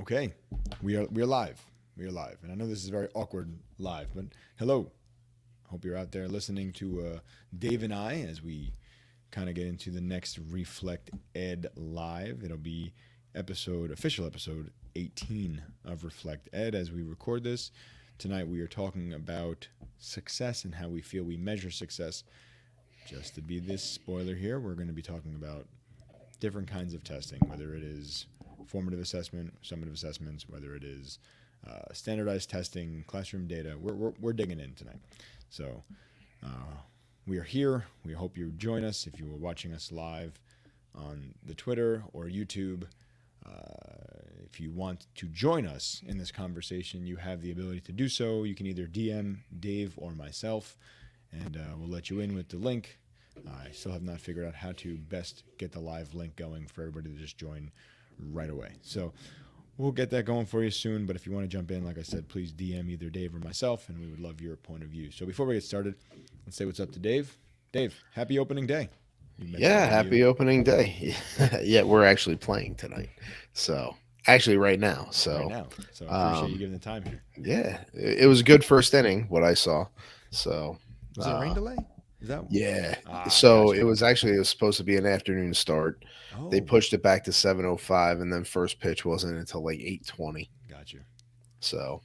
Okay, we are live. We are live, and I know this is very awkward live, but hello. Hope you're out there listening to Dave and I as we kind of get into the next Reflect Ed live. It'll be official episode 18 of Reflect Ed as we record this. Tonight we are talking about success and how we feel we measure success. Just to be this spoiler here, we're going to be talking about different kinds of testing, whether it is formative assessment, summative assessments, whether it is standardized testing, classroom data. We're digging in tonight. So we are here. We hope you join us. If you were watching us live on the Twitter or YouTube, if you want to join us in this conversation, you have the ability to do so. You can either DM Dave or myself, and we'll let you in with the link. I still have not figured out how to best get the live link going for everybody to just join right away. So we'll get that going for you soon. But if you want to jump in, like I said, please DM either Dave or myself, and we would love your point of view. So before we get started, let's say what's up to Dave. Dave, happy opening day. Yeah, happy opening day. Yeah, we're actually playing tonight. So, actually right now. Right So, now. So I appreciate you um giving the time here. yeah, it was a good first inning what I saw. So, Was it a rain uh delay? Is that? yeah. So, Gotcha. it was supposed to be an afternoon start. They Oh, pushed it back to 7:05 and then first pitch wasn't until like 8:20. gotcha. So,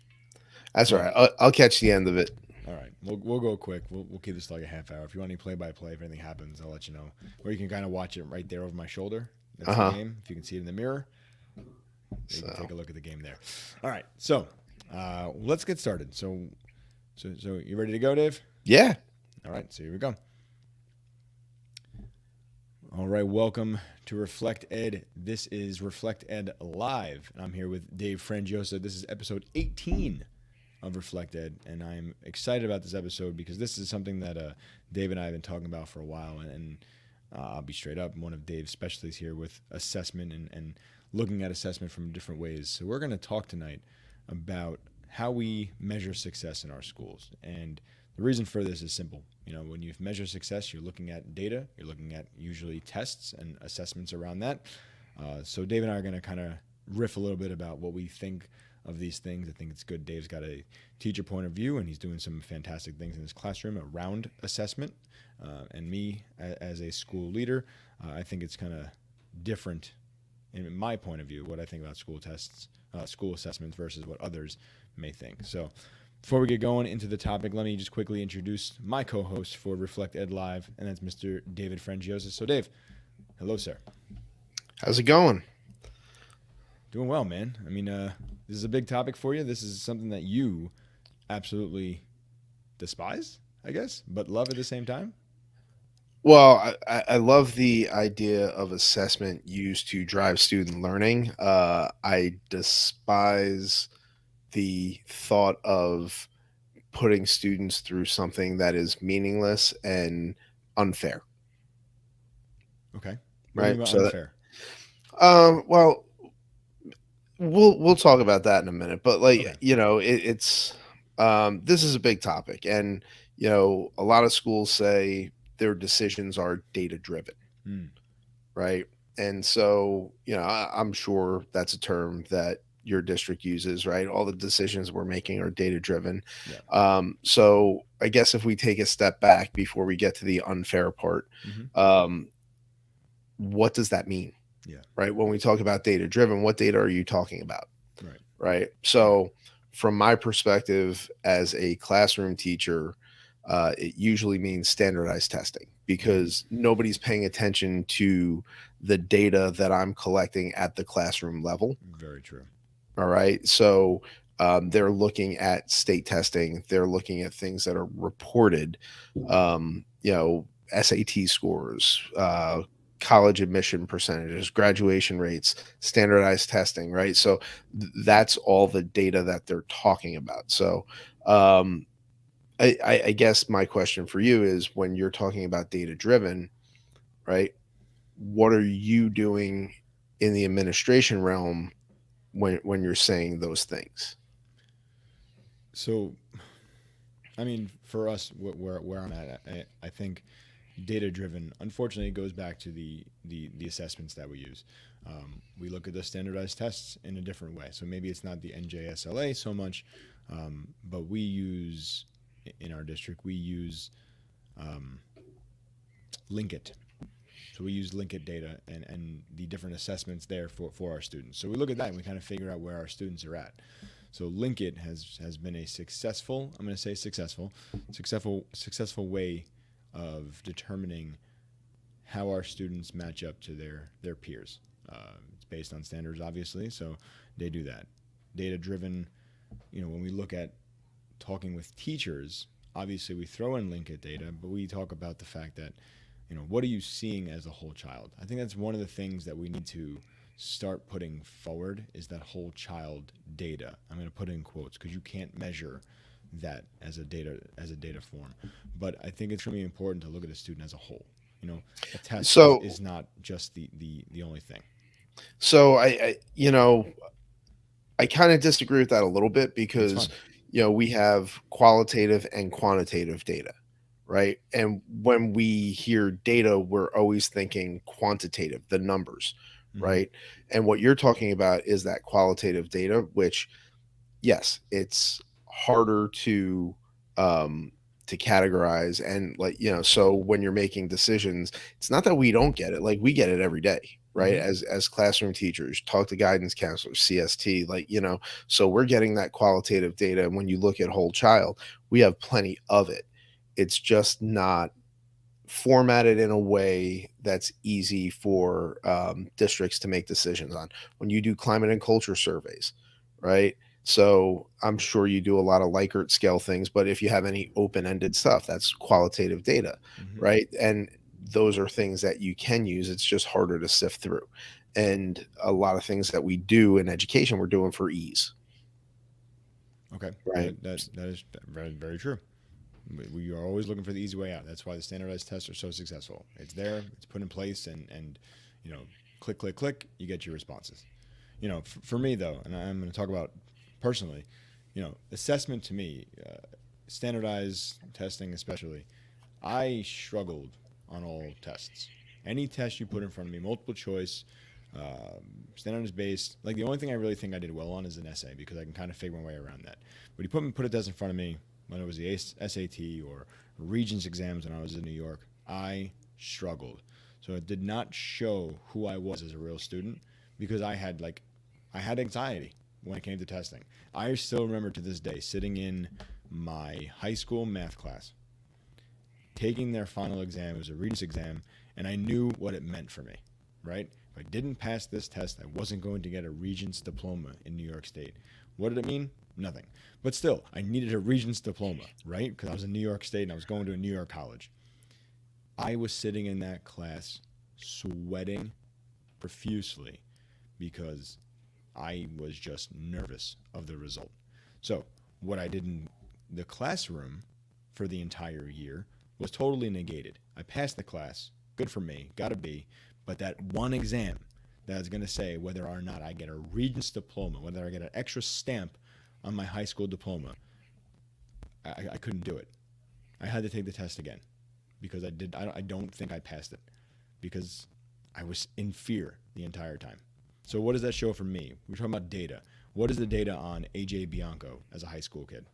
that's all Well, right. I'll catch the end of it. all right. We'll go quick. We'll keep this to like a half hour. If you want any play by play, if anything happens, I'll let you know. Or you can kind of watch it right there over my shoulder. That's the Uh-huh. game. If you can see it in the mirror, you can So, take a look at the game there. All right. So let's get started. So you ready to go, Dave? yeah. All right. So here we go. All right. Welcome to Reflect Ed. This is Reflect Ed Live. And I'm here with Dave Frangiosa. This is episode 18 of Reflect Ed, and I'm excited about this episode because this is something that Dave and I have been talking about for a while, and I'll be straight up. I'm one of Dave's specialties here with assessment and looking at assessment from different ways. So we're going to talk tonight about how we measure success in our schools, and the reason for this is simple. You know, when you measure success, you're looking at data, you're looking at usually tests and assessments around that. So Dave and I are going to kind of riff a little bit about what we think of these things. I think it's good. Dave's got a teacher point of view, and he's doing some fantastic things in his classroom around assessment. And me, as a school leader, I think it's kind of different in my point of view, what I think about school tests, school assessments versus what others may think. So before we get going into the topic, let me just quickly introduce my co-host for Reflect Ed Live, and that's Mr. David Frangiosa. So Dave, hello, sir. How's it going? Doing well, man. I mean, this is a big topic for you. This is something that you absolutely despise, I guess, but love at the same time. Well, I love the idea of assessment used to drive student learning. I despise the thought of putting students through something that is meaningless and unfair, Okay. What do you right? mean by So that, unfair? well, we'll talk about that in a minute, but Okay. it's this is a big topic, and a lot of schools say their decisions are data driven, Hmm. right? And so, I'm sure that's a term that your district uses, right? All the decisions we're making are data driven. Yeah. So I guess if we take a step back before we get to the unfair part, Mm-hmm. um, what does that mean, Yeah. right? When we talk about data driven, what data are you talking about, Right. right? Right. So, from my perspective as a classroom teacher, it usually means standardized testing Mm-hmm. because nobody's paying attention to the data that I'm collecting at the classroom level. Very true. All right. So, they're looking at state testing, they're looking at things that are reported, SAT scores, college admission percentages, graduation rates, standardized testing, right? So that's all the data that they're talking about. So, um, I guess my question for you is when you're talking about data driven, right? What are you doing in the administration realm when you're saying those things? So, I mean, for us, where I'm at, I think data driven. Unfortunately, it goes back to the assessments that we use. We look at the standardized tests in a different way. So maybe it's not the NJSLA so much, but we use in our district we use um, Linkit. So we use Linkit data and the different assessments there for our students. So we look at that and we kind of figure out where our students are at. So Linkit has been a successful, I'm going to say successful way of determining how our students match up to their peers. It's based on standards, obviously, so they do that. Data driven, when we look at talking with teachers, obviously we throw in Linkit data, but we talk about the fact that, what are you seeing as a whole child? I think that's one of the things that we need to start putting forward is that whole child data. I'm going to put in quotes because you can't measure that as a data form. But I think it's really important to look at a student as a whole. A test is not just the only thing. So I kind of disagree with that a little bit because we have qualitative and quantitative data, right? And when we hear data, we're always thinking quantitative, the numbers, right? And what you're talking about is that qualitative data, which, yes, it's harder to categorize and so when you're making decisions, it's not that we don't get it, like we get it every day, right? As classroom teachers, talk to guidance counselors, CST, so we're getting that qualitative data. And when you look at whole child, we have plenty of it. It's just not formatted in a way that's easy for districts to make decisions on. When you do climate and culture surveys, right? So I'm sure you do a lot of Likert scale things, but if you have any open-ended stuff, that's qualitative data, right? And those are things that you can use. It's just harder to sift through. And a lot of things that we do in education, we're doing for ease. Okay. Right. That is very, very true. We are always looking for the easy way out. That's why the standardized tests are so successful. It's there, it's put in place, and click, click, click, you get your responses. For me though, and I'm going to talk about personally, assessment to me, standardized testing especially, I struggled on all tests. Any test you put in front of me, multiple choice, standards based, like the only thing I really think I did well on is an essay because I can kind of figure my way around that. But you put a test in front of me, when it was the SAT or Regents exams when I was in New York, I struggled. So it did not show who I was as a real student because I had anxiety when it came to testing. I still remember to this day sitting in my high school math class, taking their final exam. It was a Regents exam, and I knew what it meant for me, right? If I didn't pass this test, I wasn't going to get a Regents diploma in New York State. What did it mean? Nothing. But still, I needed a Regents diploma, right? Because I was in New York State and I was going to a New York college. I was sitting in that class sweating profusely because I was just nervous of the result. So what I did in the classroom for the entire year was totally negated. I passed the class, good for me, got a B, but that one exam that's going to say whether or not I get a Regents diploma, whether I get an extra stamp on my high school diploma, I couldn't do it. I had to take the test again because I don't think I passed it because I was in fear the entire time. So what does that show for me? We're talking about data. What is the data on AJ Bianco as a high school kid,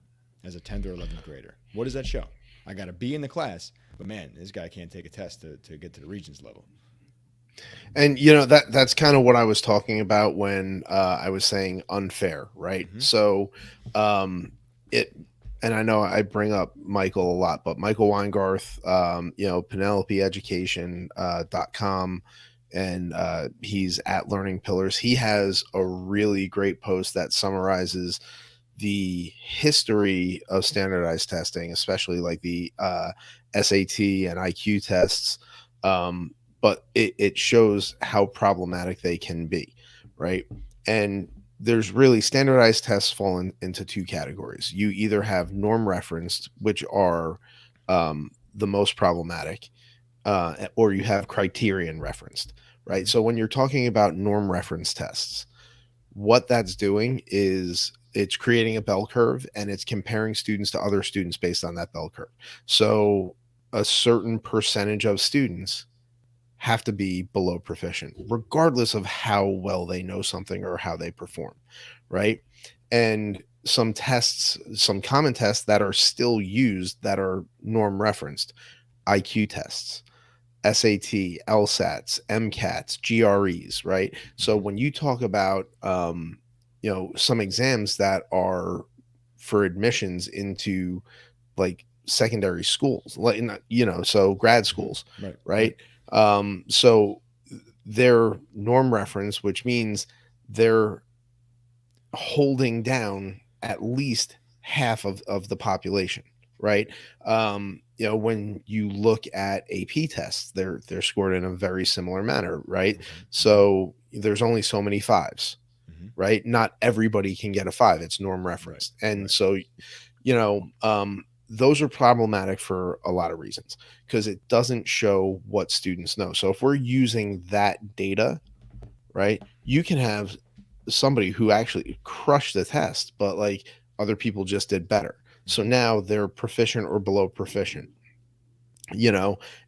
as a 10th or 11th grader? What does that show? I got a B in the class, but man, this guy can't take a test to get to the Regents level. And that's kind of what I was talking about when I was saying unfair, right? So and I know I bring up Michael a lot, but Michael Weingarth, PenelopeEducation.com, and he's at Learning Pillars. He has a really great post that summarizes the history of standardized testing, especially like the SAT and IQ tests. But it shows how problematic they can be, right? And there's really standardized tests fall into two categories. You either have norm referenced, which are the most problematic, or you have criterion referenced, right? So when you're talking about norm reference tests, what that's doing is it's creating a bell curve and it's comparing students to other students based on that bell curve. So a certain percentage of students have to be below proficient, regardless of how well they know something or how they perform, right? And some tests, some common tests that are still used that are norm referenced, IQ tests, SAT, LSATs, MCATs, GREs, right? So when you talk about, some exams that are for admissions into like secondary schools, like, so grad schools, Right. right? So they're norm reference, which means they're holding down at least half of the population, right? When you look at AP tests, they're scored in a very similar manner, right? So there's only so many fives, right? Not everybody can get a five. It's norm referenced. And so, those are problematic for a lot of reasons because it doesn't show what students know. So if we're using that data, right, you can have somebody who actually crushed the test, but like other people just did better. So now they're proficient or below proficient,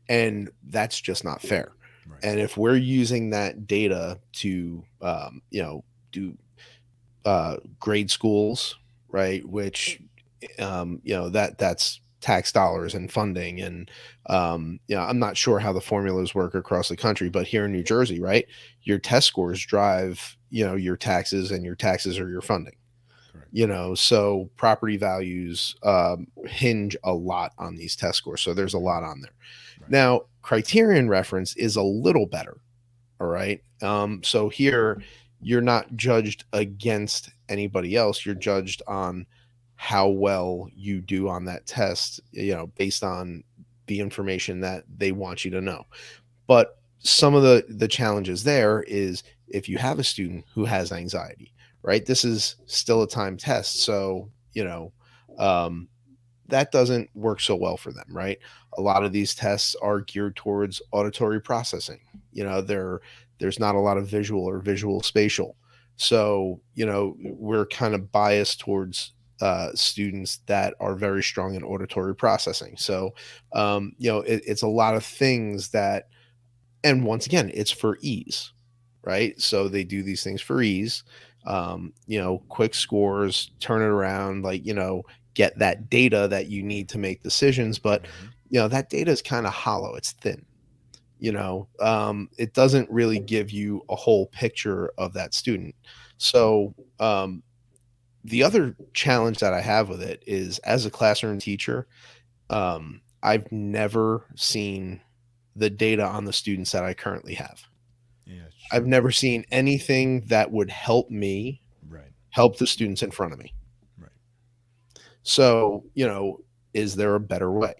and that's just not fair. Right. And if we're using that data to, do grade schools, right, which, that's tax dollars and funding. And, I'm not sure how the formulas work across the country, but here in New Jersey, right, your test scores drive, your taxes, and your taxes are your funding. Correct. So property values hinge a lot on these test scores. So there's a lot on there. Right. Now, criterion reference is a little better. All right. So here you're not judged against anybody else. You're judged on how well you do on that test, based on the information that they want you to know. But some of the challenges there is if you have a student who has anxiety, right? This is still a time test. So, that doesn't work so well for them, right? A lot of these tests are geared towards auditory processing. There's not a lot of visual or visual spatial. So, we're kind of biased towards students that are very strong in auditory processing. So, it's a lot of things that, and once again, it's for ease, right? So they do these things for ease. Quick scores, turn it around, get that data that you need to make decisions. But that data is kind of hollow. It's thin. It doesn't really give you a whole picture of that student. So the other challenge that I have with it is, as a classroom teacher, I've never seen the data on the students that I currently have. Yeah, I've never seen anything that would help me help the students in front of me. Right. So, is there a better way?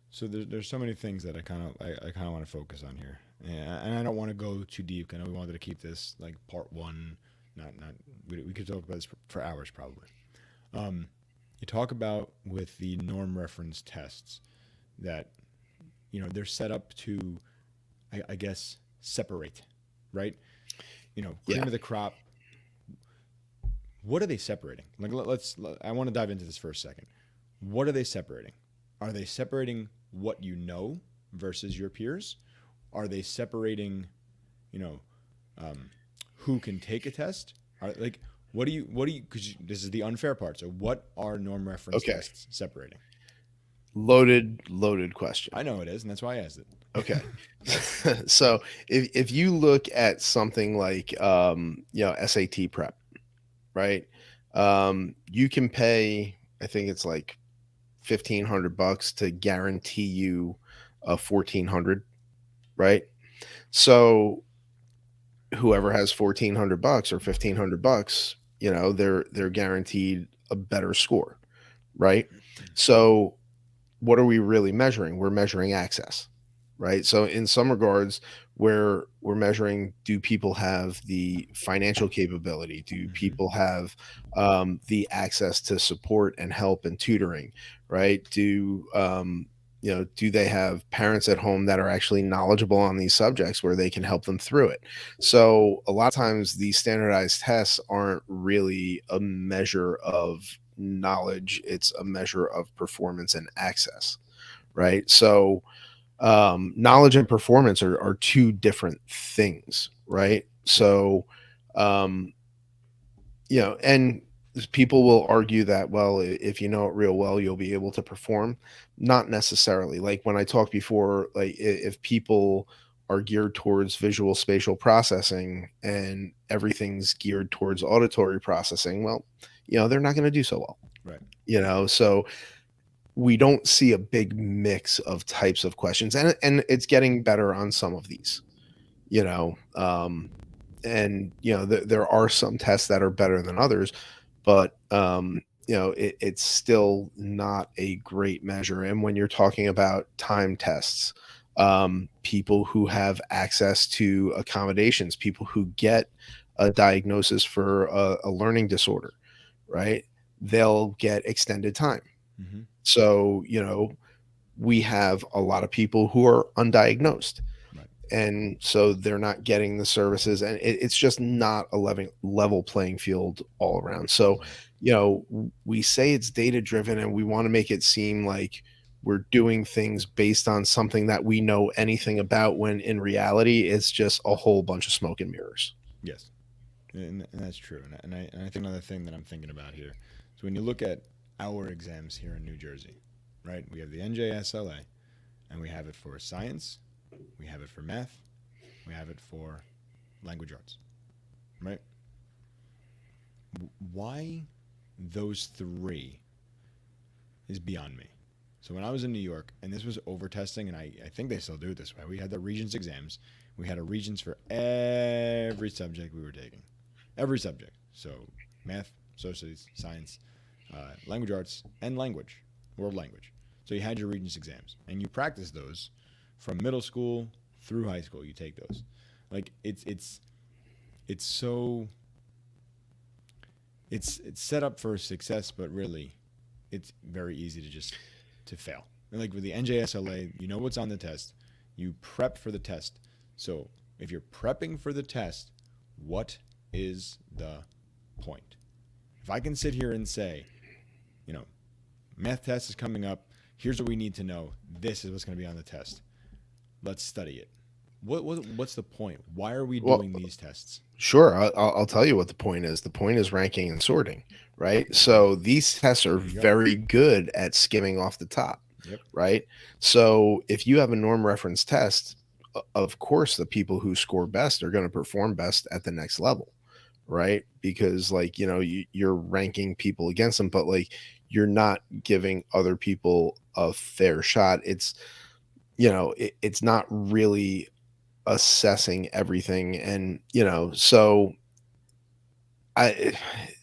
So there's so many things that I kind of want to focus on here, and I don't want to go too deep. I know we wanted to keep this like part one. Not we could talk about this for hours probably. You talk about with the norm reference tests that they're set up to, I guess, separate, right? Cream of the crop. What are they separating? Like, I want to dive into this for a second. What are they separating? Are they separating what you know versus your peers? Are they separating, who can take a test? What do you, because this is the unfair part. So what are norm reference tests separating? Loaded question. I know it is, and that's why I asked it. Okay. So if you look at something like, SAT prep, right? You can pay, I think it's like $1,500 to guarantee you a 1,400, right? So whoever has $1,400 or $1,500, they're guaranteed a better score, right? So what are we really measuring? We're measuring access, right? So in some regards, where we're measuring, do people have the financial capability? Do people have the access to support and help and tutoring, right? Do they have parents at home that are actually knowledgeable on these subjects where they can help them through it? So a lot of times these standardized tests aren't really a measure of knowledge. It's a measure of performance and access, right? So Knowledge and performance are two different things, right? So, um, and people will argue that, well, if you know it real well, you'll be able to perform. Not necessarily. Like when I talked before, like if people are geared towards visual spatial processing and everything's geared towards auditory processing, well, they're not going to do so well. Right. So we don't see a big mix of types of questions, and it's getting better on some of these, and there are some tests that are better than others, but it's still not a great measure. And when you're talking about time tests, people who have access to accommodations, people who get a diagnosis for a learning disorder, right, they'll get extended time. Mm-hmm. So we have a lot of people who are undiagnosed, Right. and so they're not getting the services, and it's just not a level playing field all around. So we say it's data driven, and we want to make it seem like we're doing things based on something that we know anything about, when in reality it's just a whole bunch of smoke and mirrors. Yes, and that's true. And I think another thing that I'm thinking about here is when you look at our exams here in New Jersey, right? We have the NJSLA, and we have it for science, we have it for math, we have it for language arts, right? Why those three is beyond me. So when I was in New York, and this was over testing, and I think they still do it this way, we had the Regents exams. We had a Regents for every subject we were taking. Every subject. So math, social studies, science, language arts, and language, world language. So you had your Regents exams, and you practice those from middle school through high school. You take those. Like it's so it's set up for success, but really it's very easy to fail. And like with the NJSLA, you know what's on the test. You prep for the test. So if you're prepping for the test, what is the point? If I can sit here and say, math test is coming up, here's what we need to know, this is what's going to be on the test, let's study it. What's the point? Why are we doing these tests? Sure, I'll tell you what the point is. The point is ranking and sorting, right? So these tests are very good at skimming off the top, yep. Right? So if you have a norm reference test, of course, the people who score best are going to perform best at the next level, right? Because you're ranking people against them, but like you're not giving other people a fair shot. It's it's not really assessing everything, and so I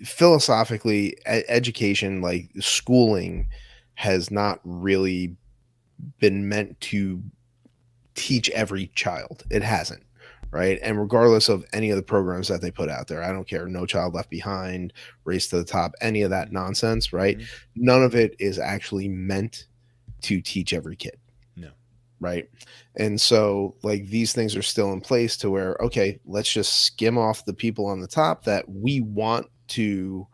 philosophically, education, like schooling, has not really been meant to teach every child. It hasn't, right? And regardless of any of the programs that they put out there, I don't care, No Child Left Behind, Race to the Top, any of that nonsense, right? Mm-hmm. None of it is actually meant to teach every kid. No. Right. And so like these things are still in place to where, okay, let's just skim off the people on the top that we want to,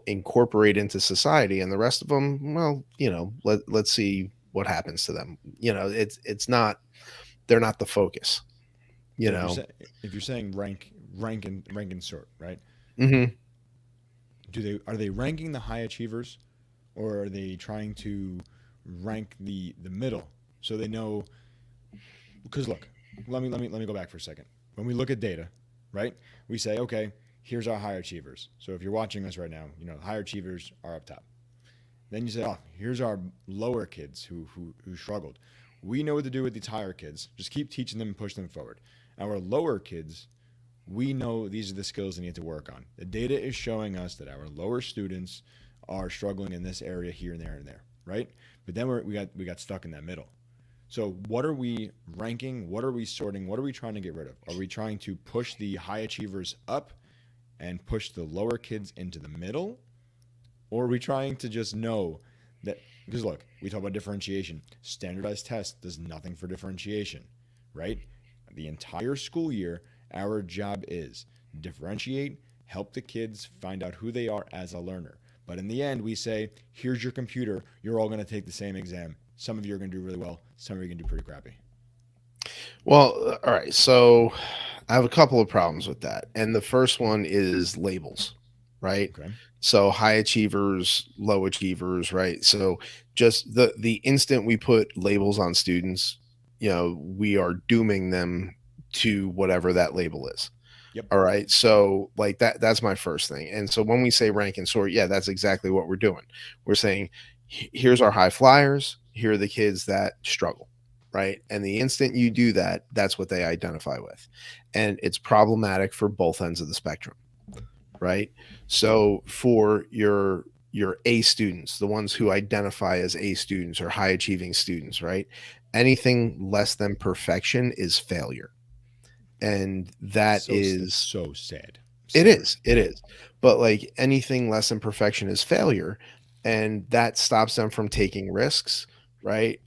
incorporate into society, and the rest of them, well, let's see what happens to them. It's not, they're not the focus, So if you're saying rank and sort, right? Mm-hmm. Are they ranking the high achievers, or are they trying to rank the middle so they know? Because look, let me go back for a second. When we look at data, right, we say, okay, here's our high achievers. So if you're watching us right now, higher achievers are up top. Then you say, oh, here's our lower kids who struggled. We know what to do with these higher kids. Just keep teaching them and push them forward. Our lower kids, we know these are the skills they need to work on. The data is showing us that our lower students are struggling in this area here and there and there, right? But then we got stuck in that middle. So what are we ranking? What are we sorting? What are we trying to get rid of? Are we trying to push the high achievers up and push the lower kids into the middle? Or are we trying to just know that, because look, we talk about differentiation. Standardized test does nothing for differentiation, right? The entire school year, our job is differentiate, help the kids find out who they are as a learner. But in the end, we say, here's your computer. You're all going to take the same exam. some of you are going to do really well, some of you are going to do pretty crappy. Well, all right. So I have a couple of problems with that. And the first one is labels, right? Okay. So high achievers, low achievers, right? So just the instant we put labels on students, we are dooming them to whatever that label is. Yep. All right. So like that's my first thing. And so when we say rank and sort, yeah, that's exactly what we're doing. We're saying here's our high flyers, here are the kids that struggle, right? And the instant you do that, that's what they identify with. And it's problematic for both ends of the spectrum, right? So for your A students, the ones who identify as A students or high achieving students, right? Anything less than perfection is failure. And that is so sad. it is. It is. But like anything less than perfection is failure. And that stops them from taking risks, right?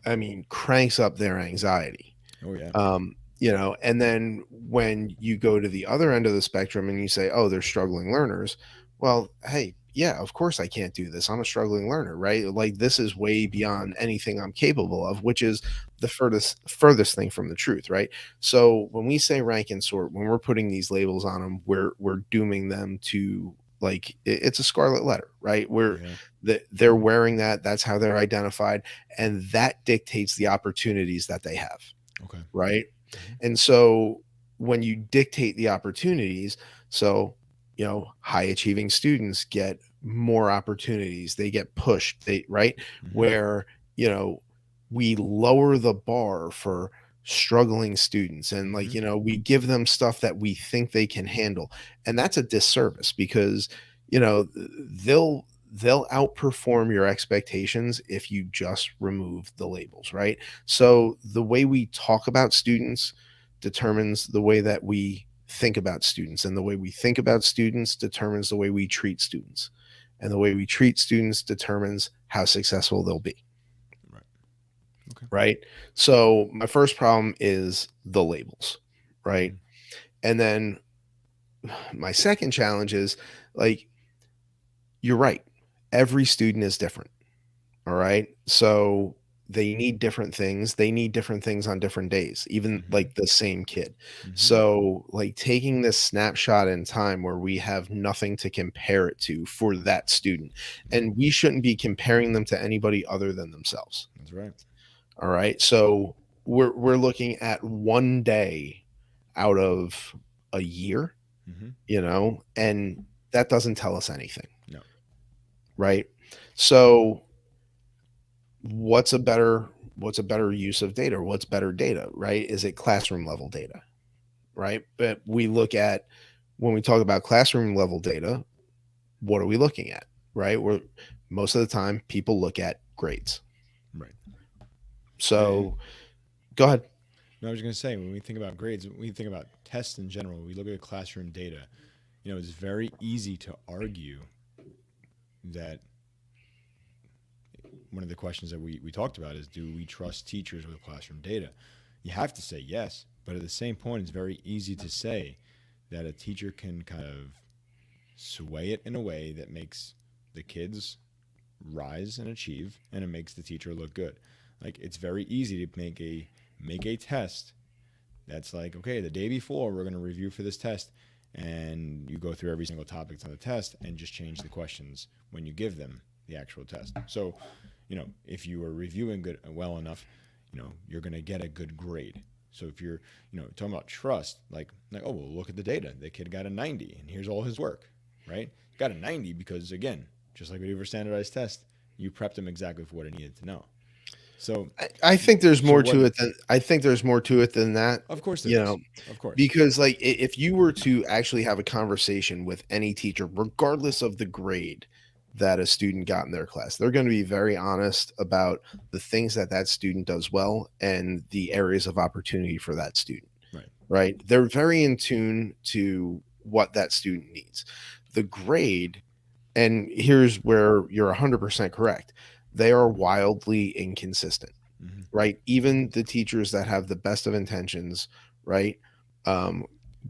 I mean, cranks up their anxiety. Oh, yeah. And then when you go to the other end of the spectrum and you say, oh, they're struggling learners, well, hey, yeah, of course I can't do this. I'm a struggling learner, right? Like this is way beyond anything I'm capable of, which is the furthest thing from the truth, right? So when we say rank and sort, when we're putting these labels on them, we're dooming them to like it's a scarlet letter, right? They're wearing that. That's how they're identified, and that dictates the opportunities that they have. Okay. Right. And so when you dictate the opportunities, so high achieving students get more opportunities, they get pushed, right? Where we lower the bar for struggling students and like we give them stuff that we think they can handle, and that's a disservice because they'll outperform your expectations if you just remove the labels, right? So the way we talk about students determines the way that we think about students, and the way we think about students determines the way we treat students, and the way we treat students determines how successful they'll be. Right. Okay. Right. So my first problem is the labels, right? And then my second challenge is like, you're right. Every student is different. All right. So they need different things. They need different things on different days, even like the same kid. So like taking this snapshot in time where we have nothing to compare it to for that student, and we shouldn't be comparing them to anybody other than themselves. That's right. All right. So we're looking at one day out of a year, and that doesn't tell us anything. No. Right. So what's a better use of data? What's better data, right? Is it classroom level data? Right. But when we talk about classroom level data, what are we looking at? Right. Most of the time people look at grades. Right. So go ahead. No, I was going to say, when we think about grades, when we think about tests in general, we look at classroom data, it's very easy to argue that one of the questions that we talked about is, do we trust teachers with classroom data? You have to say yes, but at the same point, it's very easy to say that a teacher can kind of sway it in a way that makes the kids rise and achieve, and it makes the teacher look good. Like, it's very easy to make a test that's like, okay, the day before we're going to review for this test, and you go through every single topic on the test and just change the questions when you give them the actual test. So, if you are reviewing well enough, you're going to get a good grade. So if you're, talking about trust, like, oh, well, look at the data. The kid got a 90, and here's all his work, right? Got a 90 because, again, just like we do for standardized test, you prepped him exactly for what he needed to know. So I think there's more to it than that. Of course there is. Of course. Because like if you were to actually have a conversation with any teacher, regardless of the grade that a student got in their class, they're going to be very honest about the things that student does well and the areas of opportunity for that student. Right. They're very in tune to what that student needs. The grade, and here's where you're 100% correct, they are wildly inconsistent, right? Even the teachers that have the best of intentions, right,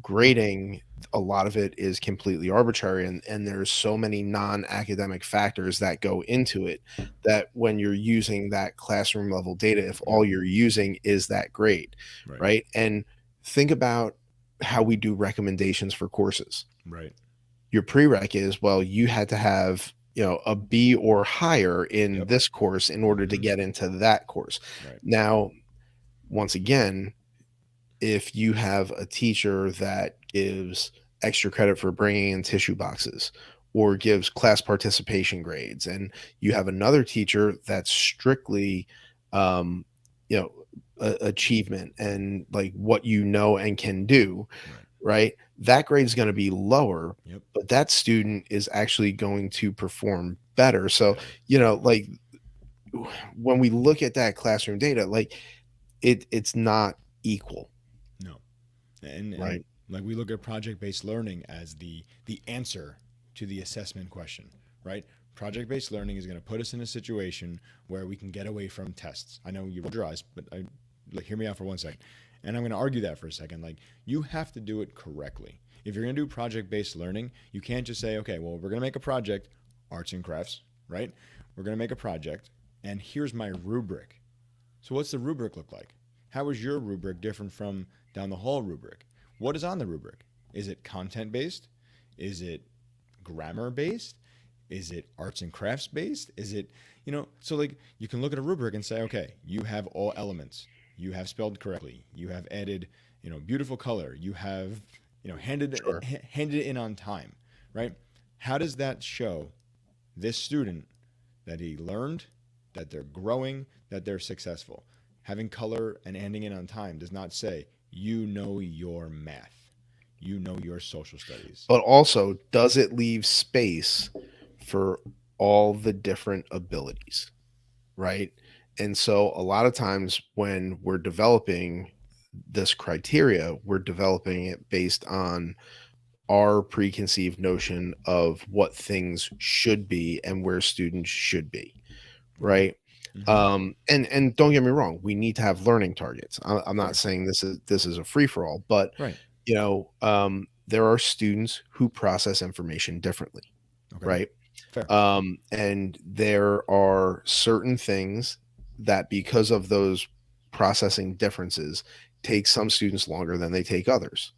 grading, a lot of it is completely arbitrary, and there's so many non-academic factors that go into it, that when you're using that classroom level data, if Yep. all you're using is that grade, Right. right? And think about how we do recommendations for courses. Right. Your prereq is, well, you had to have, a B or higher in Yep. this course in order to Mhm. get into that course. Right. Now, once again, if you have a teacher that gives extra credit for bringing in tissue boxes or gives class participation grades, and you have another teacher that's strictly, um, you know, achievement and like what you know and can do, Right. right? That grade is going to be lower, Yep. but that student is actually going to perform better. So, Better. like when we look at that classroom data, like it's not equal, No. And right? like we look at project-based learning as the answer to the assessment question, right? Project-based learning is going to put us in a situation where we can get away from tests. I know you rolled your eyes, but hear me out for 1 second. And I'm going to argue that for a second. Like, you have to do it correctly. If you're going to do project-based learning, you can't just say, okay, well, we're going to make a project, arts and crafts, right? We're going to make a project, and here's my rubric. So what's the rubric look like? How is your rubric different from down the hall rubric? What is on the rubric? Is it content based? Is it grammar based? Is it arts and crafts based? Is it, so like you can look at a rubric and say, okay, you have all elements. You have spelled correctly. You have added, beautiful color. You have, Sure. handed it in on time, right? How does that show this student that he learned, that they're growing, that they're successful? Having color and ending it on time does not say you know your math, you know your social studies. But also, does it leave space for all the different abilities, right? And so a lot of times when we're developing this criteria, we're developing it based on our preconceived notion of what things should be and where students should be, Okay. right? Mm-hmm. And don't get me wrong, we need to have learning targets. I'm not Fair. saying this is a free for all, but Right. there are students who process information differently, Okay. right? Fair. And there are certain things that, because of those processing differences, take some students longer than they take others,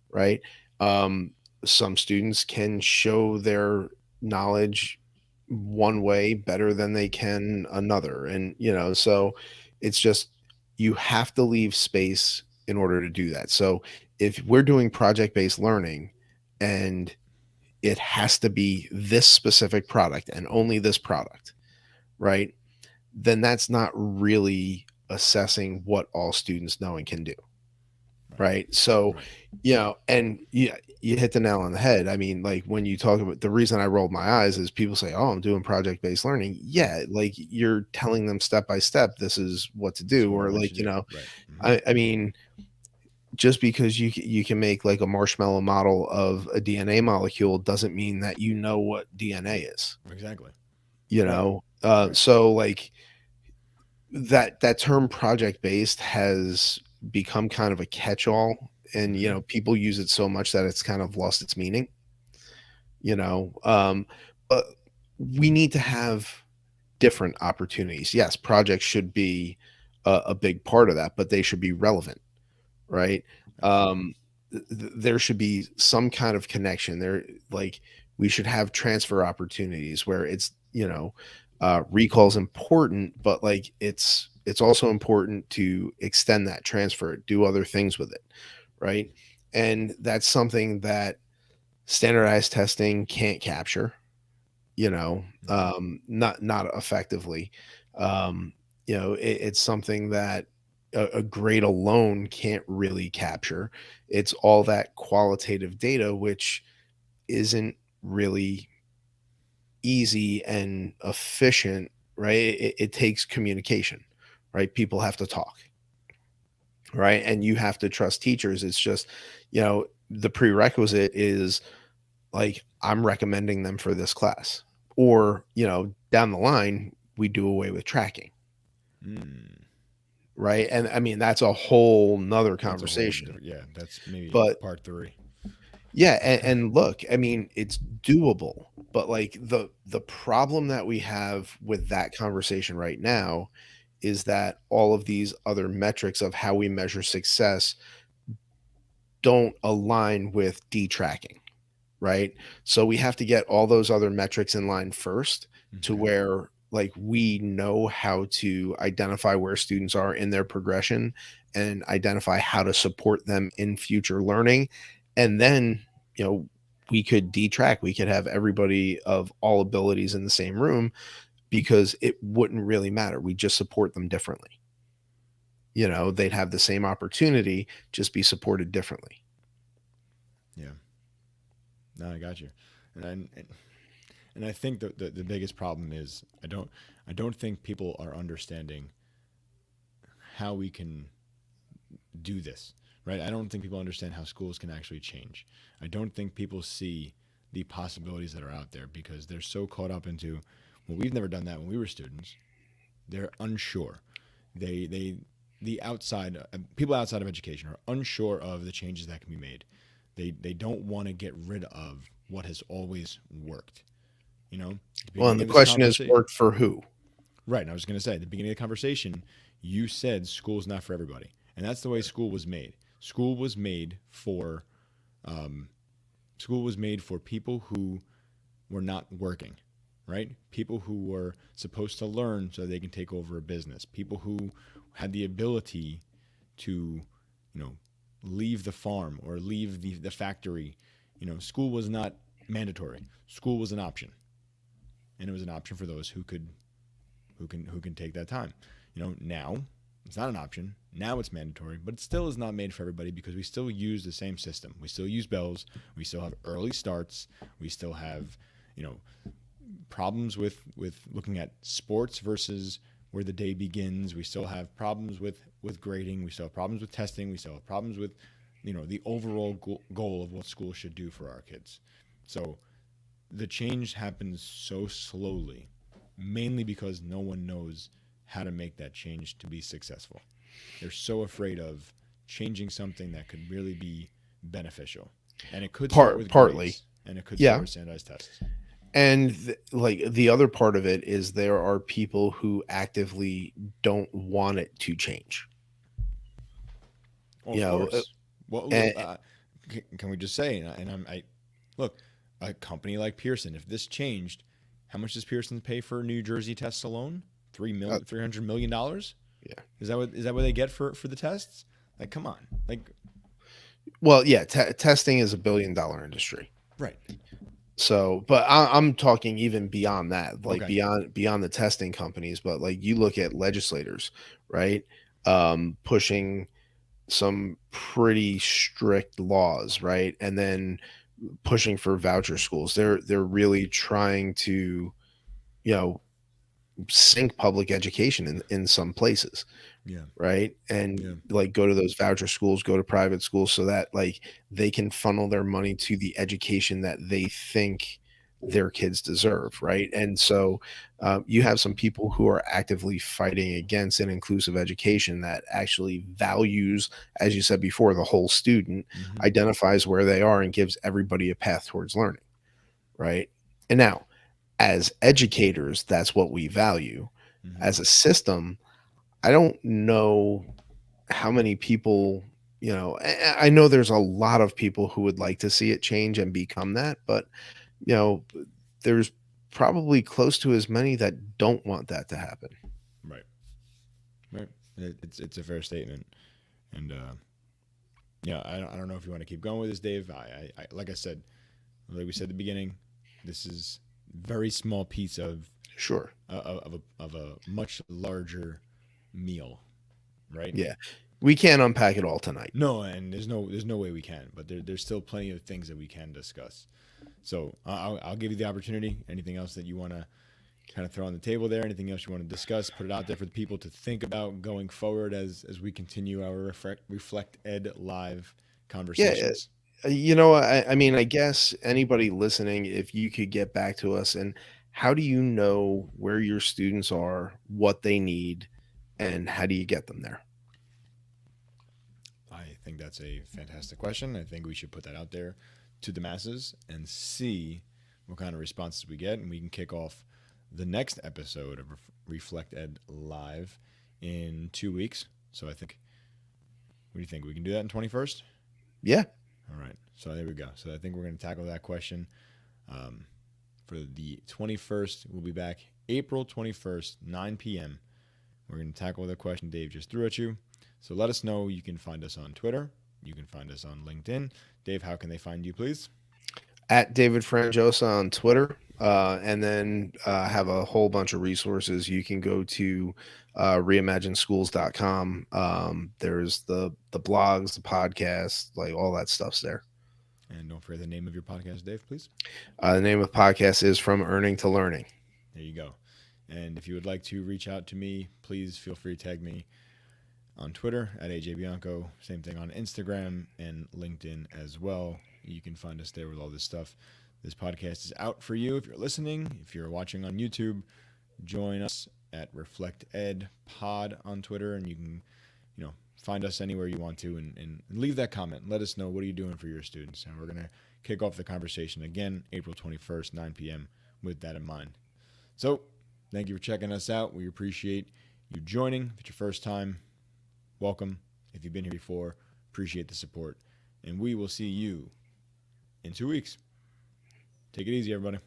right? Um, some students can show their knowledge one way better than they can another. And, so it's just, you have to leave space in order to do that. So if we're doing project based learning and it has to be this specific product and only this product, right? Then that's not really assessing what all students know and can do, Right. right? So, Right. and yeah, you hit the nail on the head. I mean, like when you talk about, the reason I rolled my eyes is people say, "Oh, I'm doing project based learning." Right. Yeah, like you're telling them step by step, this is what to This is do, what I or want like, you to do. Right. Mm-hmm. I mean, just because you can make like a marshmallow model of a DNA molecule doesn't mean that you know what DNA is, Exactly. you Right. know. Right. So like that term project based has become kind of a catch all, and Mm-hmm. people use it so much that it's kind of lost its meaning, you know. But we need to have different opportunities. Yes, projects should be a big part of that, but they should be relevant, right? Absolutely. There should be some kind of connection there. Like we should have transfer opportunities where it's, recall is important, but like it's also important to extend that transfer, do other things with it, right? And that's something that standardized testing can't capture, Mm-hmm. not effectively. It's something that a grade alone can't really capture. It's all that qualitative data, which isn't really easy and efficient, right? It takes communication, right? People have to talk, right? And you have to trust teachers. It's just, the prerequisite is like, I'm recommending them for this class. Or, down the line, we do away with tracking. Mm. right? And I mean, that's a whole nother That's a whole conversation. different. Yeah, that's maybe But part three. yeah, and look, I mean, it's doable, but like the problem that we have with that conversation right now is that all of these other metrics of how we measure success don't align with detracking, right? So we have to get all those other metrics in line first to Okay. where like we know how to identify where students are in their progression and identify how to support them in future learning. And then, you know, we could detrack, we could have everybody of all abilities in the same room because it wouldn't really matter. We just support them differently. You know, they'd have the same opportunity, just be supported differently. Yeah. No, I got you. And I think the biggest problem is I don't think people are understanding how we can do this, right? I don't think people understand how schools can actually change. I don't think people see the possibilities that are out there because they're so caught up into, well, we've never done that when we were students. They're unsure. They the outside people outside of education are unsure of the changes that can be made. They don't want to get rid of what has always worked. You know, at the Well, and beginning the of this question is conversation, worked for who? right? And I was going to say at the beginning of the conversation, you said school's not for everybody, and that's the way school was made. School was made for um, school was made for people who were not working, right? People who were supposed to learn so they can take over a business. People who had the ability to, you know, leave the farm or leave the factory. You know, school was not mandatory. School was an option, and it was an option for those who can take that time. You know, now it's not an option. Now it's mandatory, but it still is not made for everybody because we still use the same system. We still use bells. We still have early starts. We still have, you know, problems with looking at sports versus where the day begins. We still have problems with grading. We still have problems with testing. We still have problems with, you know, the overall goal of what school should do for our kids. So the change happens so slowly, mainly because no one knows how to make that change to be successful. They're so afraid of changing something that could really be beneficial. And it could start with Partly, grades, and it could start yeah. with standardized tests. And like the other part of it is there are people who actively don't want it to change. Well, You of know, course. Well, look, and can we just say, I look, a company like Pearson, if this changed, how much does Pearson pay for New Jersey tests alone? $300 million. yeah. Is that what they get for the tests? Like, come on, like, Well, yeah, testing is $1 billion industry. right? So, but I'm talking even beyond that, like Okay, beyond the testing companies. But like you look at legislators, right? Pushing some pretty strict laws, right? And then pushing for voucher schools. They're really trying to, you know, sink public education in some places, yeah, right? And yeah, like go to those voucher schools, go to private schools so that like they can funnel their money to the education that they think their kids deserve, right? And so you have some people who are actively fighting against an inclusive education that actually values, as you said before, the whole student, hmm, identifies where they are and gives everybody a path towards learning, right? And now, as educators, that's what we value. hmm, As a system, I don't know how many people, you know, I know there's a lot of people who would like to see it change and become that, but, you know, there's probably close to as many that don't want that to happen. right, right. It's a fair statement, and yeah, I don't know if you want to keep going with this, Dave. I like I said, like we said at the beginning, this is very small piece Sure. of a much larger meal, right? Yeah. We can't unpack it all tonight. No, and there's no way we can, but there's still plenty of things that we can discuss. So I'll give you the opportunity. Anything else that you want to kind of throw on the table there? Anything else you want to discuss? Put it out there for the people to think about going forward as we continue our Reflect Ed live Yeah. conversations. You know, I mean, I guess anybody listening, if you could get back to us and how do you know where your students are, what they need, and how do you get them there? I think that's a fantastic question. I think we should put that out there to the masses and see what kind of responses we get, and we can kick off the next episode of Reflect Ed Live in 2 weeks. So I think, what do you think? We can do that in 21st? Yeah. All right. So there we go. So I think we're going to tackle that question for the 21st. We'll be back April 21st, 9 p.m. We're going to tackle the question Dave just threw at you. So let us know. You can find us on Twitter. You can find us on LinkedIn. Dave, how can they find you, please? At David Franjosa on Twitter. And then have a whole bunch of resources. You can go to reimagineschools.com. There's the blogs, the podcasts, like all that stuff's there. And don't forget the name of your podcast, Dave, please. The name of the podcast is From Earning to Learning. There you go. And if you would like to reach out to me, please feel free to tag me on Twitter at AJ Bianco. Same thing on Instagram and LinkedIn as well. You can find us there with all this stuff. This podcast is out for you if you're listening. If you're watching on YouTube, join us at Reflect Ed Pod on Twitter, and you can, find us anywhere you want to and leave that comment. Let us know, what are you doing for your students? And we're going to kick off the conversation again April 21st, 9 p.m. with that in mind. So thank you for checking us out. We appreciate you joining. If it's your first time, welcome. If you've been here before, appreciate the support. And we will see you in 2 weeks. Take it easy, everybody.